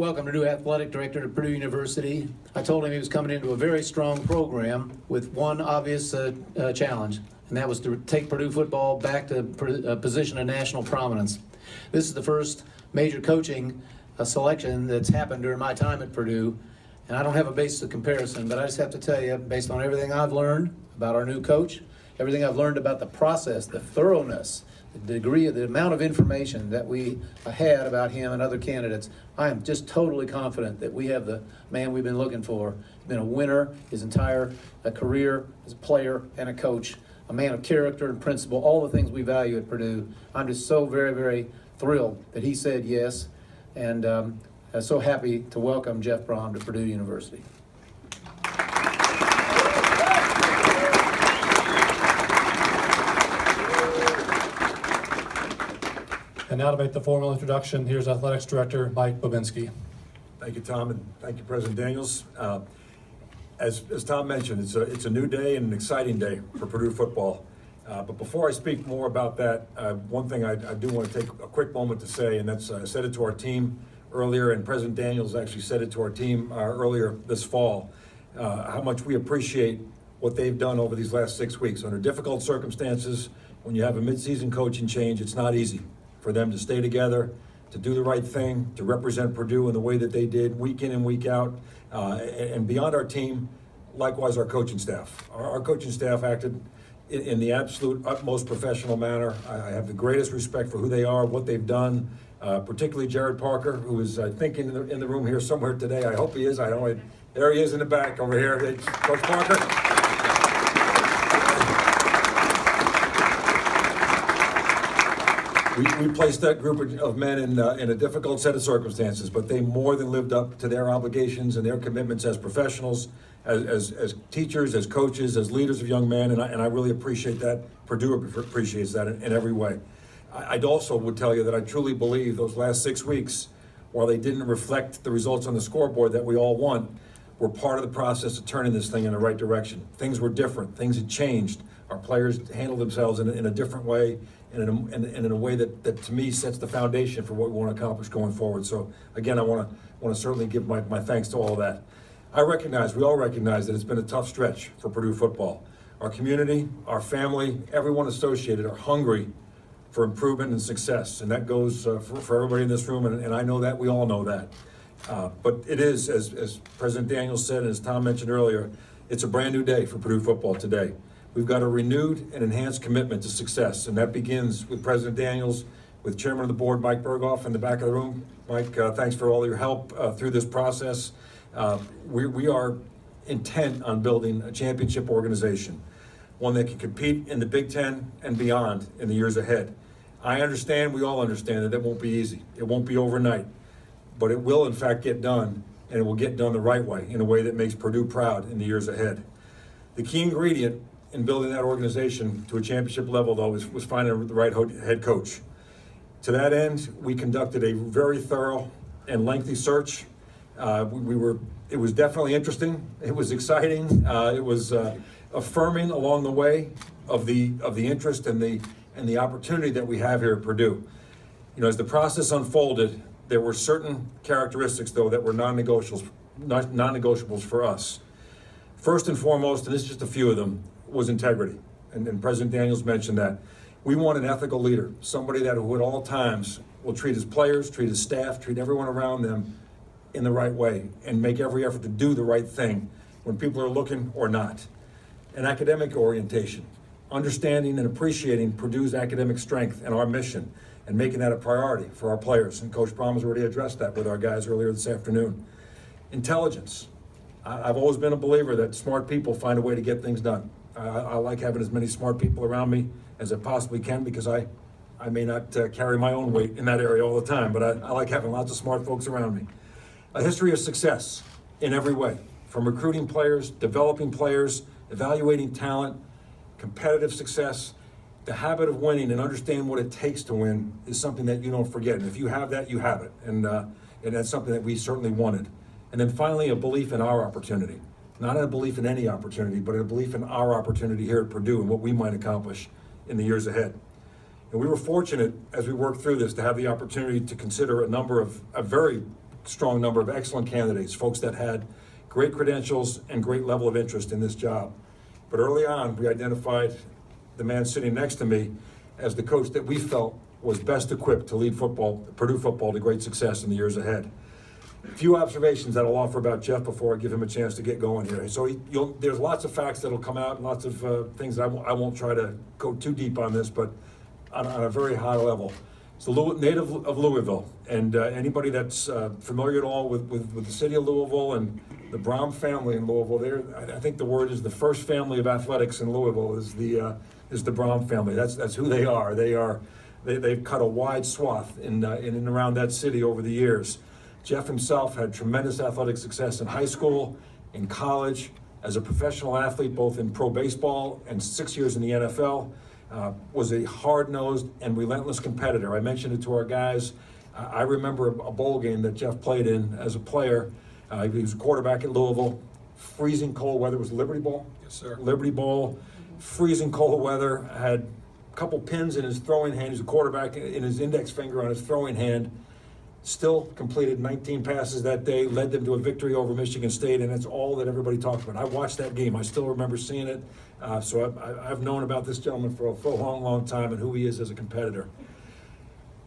welcomed a new athletic director to Purdue University. I told him he was coming into a very strong program with one obvious challenge, and that was to take Purdue football back to a position of national prominence. This is the first major coaching selection that's happened during my time at Purdue, and I don't have a basis of comparison, but I just have to tell you, based on everything I've learned about our new coach, everything I've learned about the process, the thoroughness, the degree of the amount of information that we had about him and other candidates, I am just totally confident that we have the man we've been looking for. He's been a winner his entire career as a player and a coach, a man of character and principle, all the things we value at Purdue. I'm just so very, very thrilled that he said yes, and so happy to welcome Jeff Brohm to Purdue University. And now to make the formal introduction, here's Athletics Director Mike Bobinski. Thank you, Tom, and thank you, President Daniels. As Tom mentioned, it's a new day and an exciting day for Purdue football. But before I speak more about that, one thing I do want to take a quick moment to say, and that's I said it to our team earlier, and President Daniels actually said it to our team earlier this fall, how much we appreciate what they've done over these last 6 weeks. Under difficult circumstances, when you have a midseason coaching change, it's not easy for them to stay together, to do the right thing, to represent Purdue in the way that they did week in and week out. And beyond our team, likewise our coaching staff. Our coaching staff acted in the absolute utmost professional manner. I have the greatest respect for who they are, what they've done, particularly Jared Parker, who is, I think, in the room here somewhere today. I hope he is. I don't know. There he is in the back over here. Coach Parker. We placed that group of men in a difficult set of circumstances, but they more than lived up to their obligations and their commitments as professionals, as teachers, as coaches, as leaders of young men, and I really appreciate that. Purdue appreciates that in every way. I also would tell you that I truly believe those last 6 weeks, while they didn't reflect the results on the scoreboard that we all want, were part of the process of turning this thing in the right direction. Things were different. Things had changed. Our players handled themselves in a different way, and in a way that to me sets the foundation for what we want to accomplish going forward. So again, I want to certainly give my thanks to all of that. We all recognize that it's been a tough stretch for Purdue football. Our community, our family, everyone associated are hungry for improvement and success, and that goes for everybody in this room, and I know that, we all know that. But it is, as President Daniels said, and as Tom mentioned earlier, it's a brand new day for Purdue football today. We've got a renewed and enhanced commitment to success, and that begins with President Daniels, with Chairman of the Board Mike Berghoff in the back of the room. Mike, thanks for all your help through this process. We are intent on building a championship organization, one that can compete in the Big Ten and beyond in the years ahead. I understand, we all understand, that it won't be easy. It won't be overnight, but it will in fact get done, and it will get done the right way, in a way that makes Purdue proud in the years ahead. The key ingredient in building that organization to a championship level, though, was finding the right head coach. To that end, we conducted a very thorough and lengthy search. It was definitely interesting. It was exciting. It was affirming along the way of the interest and the opportunity that we have here at Purdue. You know, as the process unfolded, there were certain characteristics, though, that were non-negotiables for us. First and foremost, and this is just a few of them, was integrity. And President Daniels mentioned that. We want an ethical leader, somebody that who at all times will treat his players, treat his staff, treat everyone around them in the right way, and make every effort to do the right thing when people are looking or not. An academic orientation, understanding and appreciating Purdue's academic strength and our mission, and making that a priority for our players. And Coach Brohm has already addressed that with our guys earlier this afternoon. Intelligence. I've always been a believer that smart people find a way to get things done. I like having as many smart people around me as I possibly can, because I may not carry my own weight in that area all the time, but I like having lots of smart folks around me. A history of success in every way, from recruiting players, developing players, evaluating talent, competitive success. The habit of winning and understanding what it takes to win is something that you don't forget. And if you have that, you have it. And that's something that we certainly wanted. And then finally, a belief in our opportunity. Not a belief in any opportunity, but a belief in our opportunity here at Purdue and what we might accomplish in the years ahead. And we were fortunate, as we worked through this, to have the opportunity to consider a number of very strong number of excellent candidates, folks that had great credentials and great level of interest in this job. But early on, we identified the man sitting next to me as the coach that we felt was best equipped to lead Purdue football to great success in the years ahead. A few observations that I'll offer about Jeff before I give him a chance to get going here. So there's lots of facts that'll come out, and lots of things that I won't try to go too deep on this, but on a very high level. He's a native of Louisville, and anybody that's familiar at all with the city of Louisville and the Brohm family in Louisville, I think the word is the first family of athletics in Louisville is the Brohm family. That's who they are. They've cut a wide swath in and around that city over the years. Jeff himself had tremendous athletic success in high school, in college, as a professional athlete, both in pro baseball and 6 years in the NFL. Was a hard-nosed and relentless competitor. I mentioned it to our guys. I remember a bowl game that Jeff played in as a player. He was a quarterback at Louisville. Freezing cold weather. Was it Liberty Bowl? Yes, sir. Liberty Bowl. Freezing cold weather. Had a couple pins in his throwing hand. He was a quarterback in his index finger on his throwing hand. Still completed 19 passes that day, led them to a victory over Michigan State, and that's all that everybody talks about. I watched that game. I still remember seeing it. So I've known about this gentleman for a long, long time and who he is as a competitor.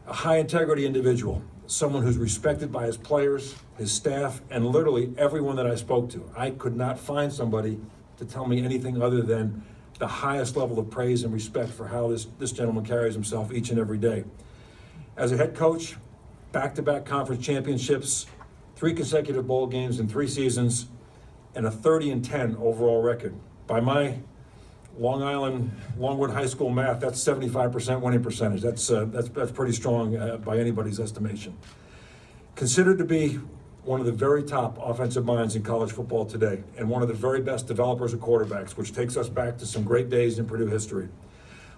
A high-integrity individual, someone who's respected by his players, his staff, and literally everyone that I spoke to. I could not find somebody to tell me anything other than the highest level of praise and respect for how this gentleman carries himself each and every day. As a head coach, back-to-back conference championships, 3 consecutive bowl games in 3 seasons, and a 30-10 overall record. By my Long Island, Longwood High School math, that's 75% winning percentage. That's pretty strong by anybody's estimation. Considered to be one of the very top offensive minds in college football today, and one of the very best developers of quarterbacks, which takes us back to some great days in Purdue history.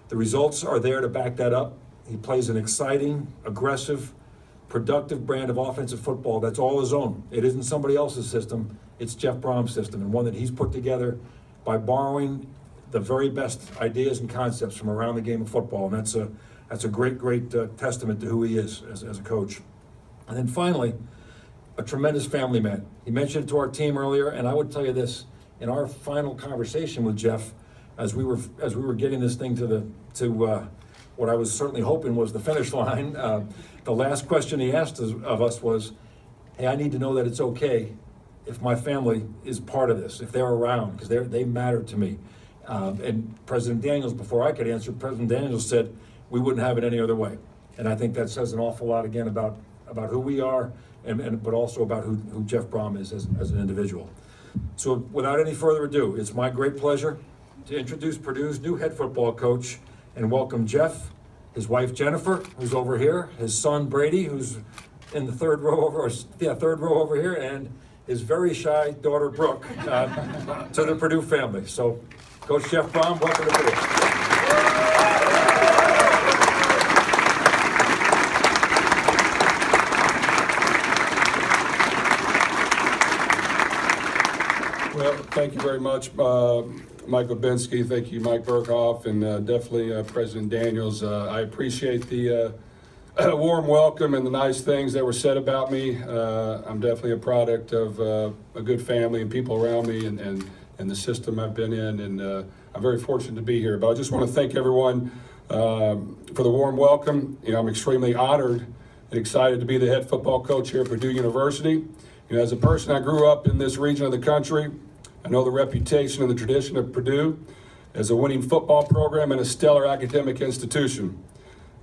The results are there to back that up. He plays an exciting, aggressive, productive brand of offensive football that's all his own. It isn't somebody else's system. It's Jeff Brohm's system, and one that he's put together by borrowing the very best ideas and concepts from around the game of football, and that's a great testament to who he is as a coach. And then finally, a tremendous family man. He mentioned it to our team earlier, and I would tell you this: in our final conversation with Jeff, as we were getting this thing to what I was certainly hoping was the finish line. The last question he asked of us was, "Hey, I need to know that it's okay if my family is part of this, if they're around, because they matter to me." And President Daniels, before I could answer, President Daniels said, "We wouldn't have it any other way." And I think that says an awful lot again about who we are, but also about who Jeff Brohm is as an individual. So without any further ado, it's my great pleasure to introduce Purdue's new head football coach and welcome Jeff, his wife Jennifer, who's over here, his son Brady, who's in the third row over here, and his very shy daughter Brooke to the Purdue family. So, Coach Jeff Brohm, welcome to Purdue. Well, thank you very much, Mike Babinski. Thank you, Mike Burkhoff, and definitely President Daniels. I appreciate the warm welcome and the nice things that were said about me. I'm definitely a product of a good family and people around me and the system I've been in, and I'm very fortunate to be here. But I just want to thank everyone for the warm welcome. You know, I'm extremely honored and excited to be the head football coach here at Purdue University. You know, as a person, I grew up in this region of the country. I know the reputation and the tradition of Purdue as a winning football program and a stellar academic institution.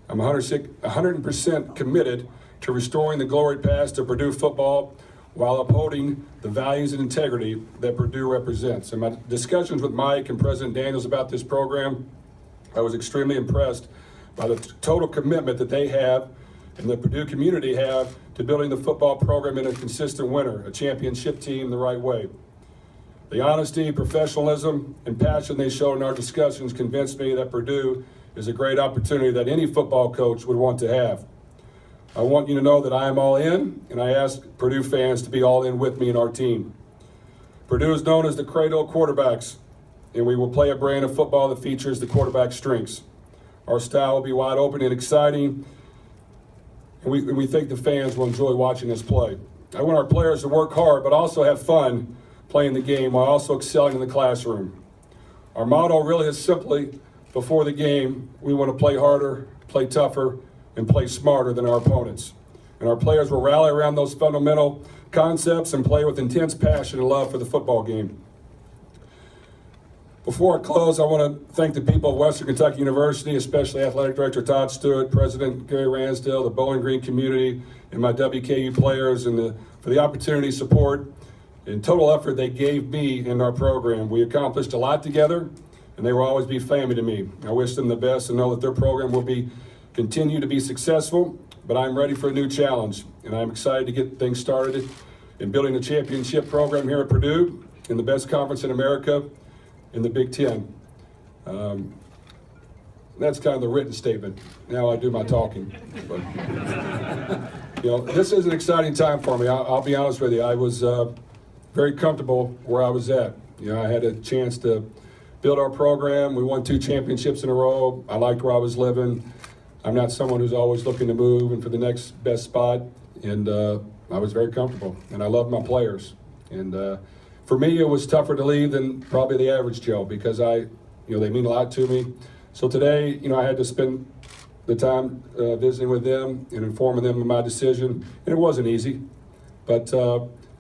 I'm 100% committed to restoring the glory past of Purdue football while upholding the values and integrity that Purdue represents. In my discussions with Mike and President Daniels about this program, I was extremely impressed by the total commitment that they have and the Purdue community have to building the football program in a consistent winner, a championship team the right way. The honesty, professionalism, and passion they showed in our discussions convinced me that Purdue is a great opportunity that any football coach would want to have. I want you to know that I am all in, and I ask Purdue fans to be all in with me and our team. Purdue is known as the cradle of quarterbacks, and we will play a brand of football that features the quarterback's strengths. Our style will be wide open and exciting, and we think the fans will enjoy watching us play. I want our players to work hard, but also have fun playing the game while also excelling in the classroom. Our motto really is simply, before the game, we want to play harder, play tougher, and play smarter than our opponents. And our players will rally around those fundamental concepts and play with intense passion and love for the football game. Before I close, I want to thank the people of Western Kentucky University, especially Athletic Director Todd Stewart, President Gary Ransdale, the Bowling Green community, and my WKU players, and for the opportunity, support, and total effort they gave me in our program. We accomplished a lot together, and they will always be family to me. I wish them the best and know that their program will continue to be successful, but I'm ready for a new challenge, and I'm excited to get things started in building a championship program here at Purdue, in the best conference in America, in the Big Ten. That's kind of the written statement. Now I do my talking. But, this is an exciting time for me. I'll be honest with you. I was very comfortable where I was at. I had a chance to build our program. We won 2 championships in a row. I liked where I was living. I'm not someone who's always looking to move and for the next best spot. And I was very comfortable. And I loved my players. And for me, it was tougher to leave than probably the average Joe because they mean a lot to me. So today, I had to spend the time visiting with them and informing them of my decision. And it wasn't easy, but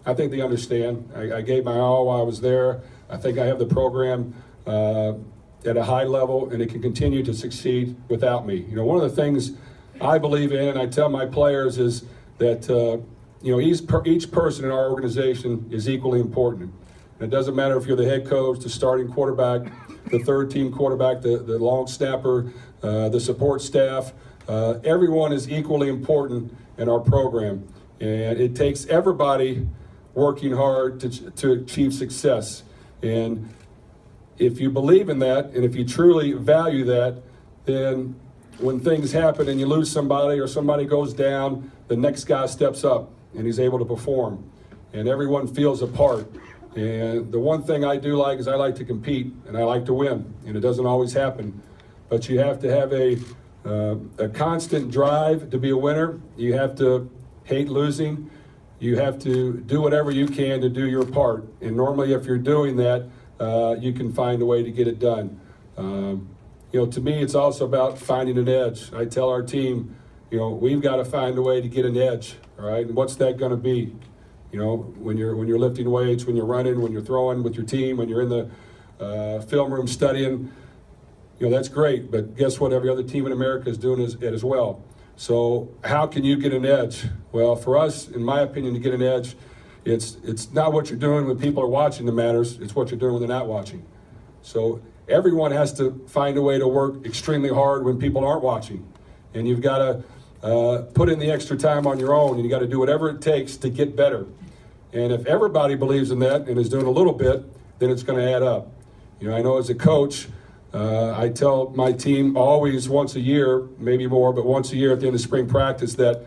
I think they understand. I gave my all while I was there. I think I have the program at a high level, and it can continue to succeed without me. One of the things I believe in, and I tell my players, is that each person in our organization is equally important. And it doesn't matter if you're the head coach, the starting quarterback, the third team quarterback, the long snapper, the support staff. Everyone is equally important in our program. And it takes everybody working hard to achieve success. And if you believe in that, and if you truly value that, then when things happen and you lose somebody or somebody goes down, the next guy steps up and he's able to perform. And everyone feels a part. And the one thing I do like is I like to compete and I like to win. And it doesn't always happen. But you have to have a constant drive to be a winner. You have to hate losing. You have to do whatever you can to do your part. And normally if you're doing that, you can find a way to get it done. To me, it's also about finding an edge. I tell our team, we've got to find a way to get an edge, all right? And what's that going to be? When you're lifting weights, when you're running, when you're throwing with your team, when you're in the film room studying, that's great. But guess what? Every other team in America is doing it as well. So how can you get an edge? Well, for us, in my opinion, to get an edge, it's not what you're doing when people are watching that matters. It's what you're doing when they're not watching. So everyone has to find a way to work extremely hard when people aren't watching. And you've got to put in the extra time on your own, and you got to do whatever it takes to get better. And if everybody believes in that and is doing a little bit, then it's going to add up. I know as a coach, I tell my team always once a year, maybe more, but once a year at the end of spring practice that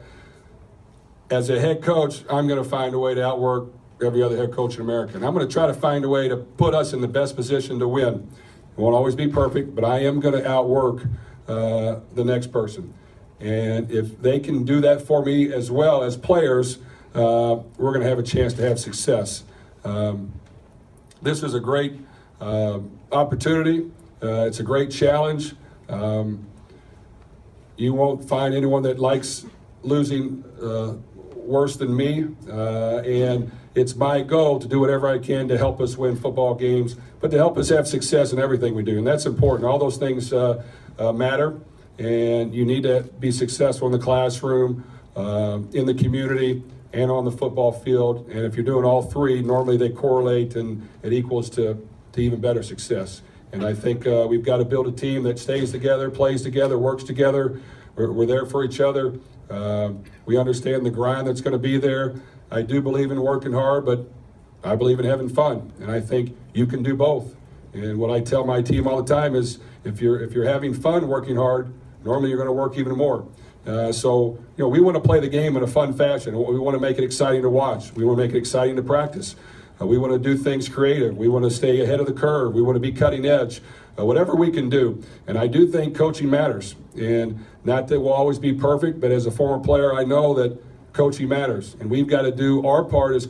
as a head coach, I'm going to find a way to outwork every other head coach in America. And I'm going to try to find a way to put us in the best position to win. It won't always be perfect, but I am going to outwork the next person. And if they can do that for me as well as players, we're going to have a chance to have success. This is a great opportunity. It's a great challenge. You won't find anyone that likes losing worse than me. And it's my goal to do whatever I can to help us win football games, but to help us have success in everything we do. And that's important. All those things matter. And you need to be successful in the classroom, in the community, and on the football field. And if you're doing all three, normally they correlate and it equals to even better success. And I think we've got to build a team that stays together, plays together, works together. We're there for each other. We understand the grind that's going to be there. I do believe in working hard, but I believe in having fun. And I think you can do both. And what I tell my team all the time is if you're having fun working hard, normally you're going to work even more. So we want to play the game in a fun fashion. We want to make it exciting to watch. We want to make it exciting to practice. We want to do things creative. We want to stay ahead of the curve. We want to be cutting edge. Whatever we can do. And I do think coaching matters. And not that we'll always be perfect, but as a former player, I know that coaching matters, and we've got to do our part as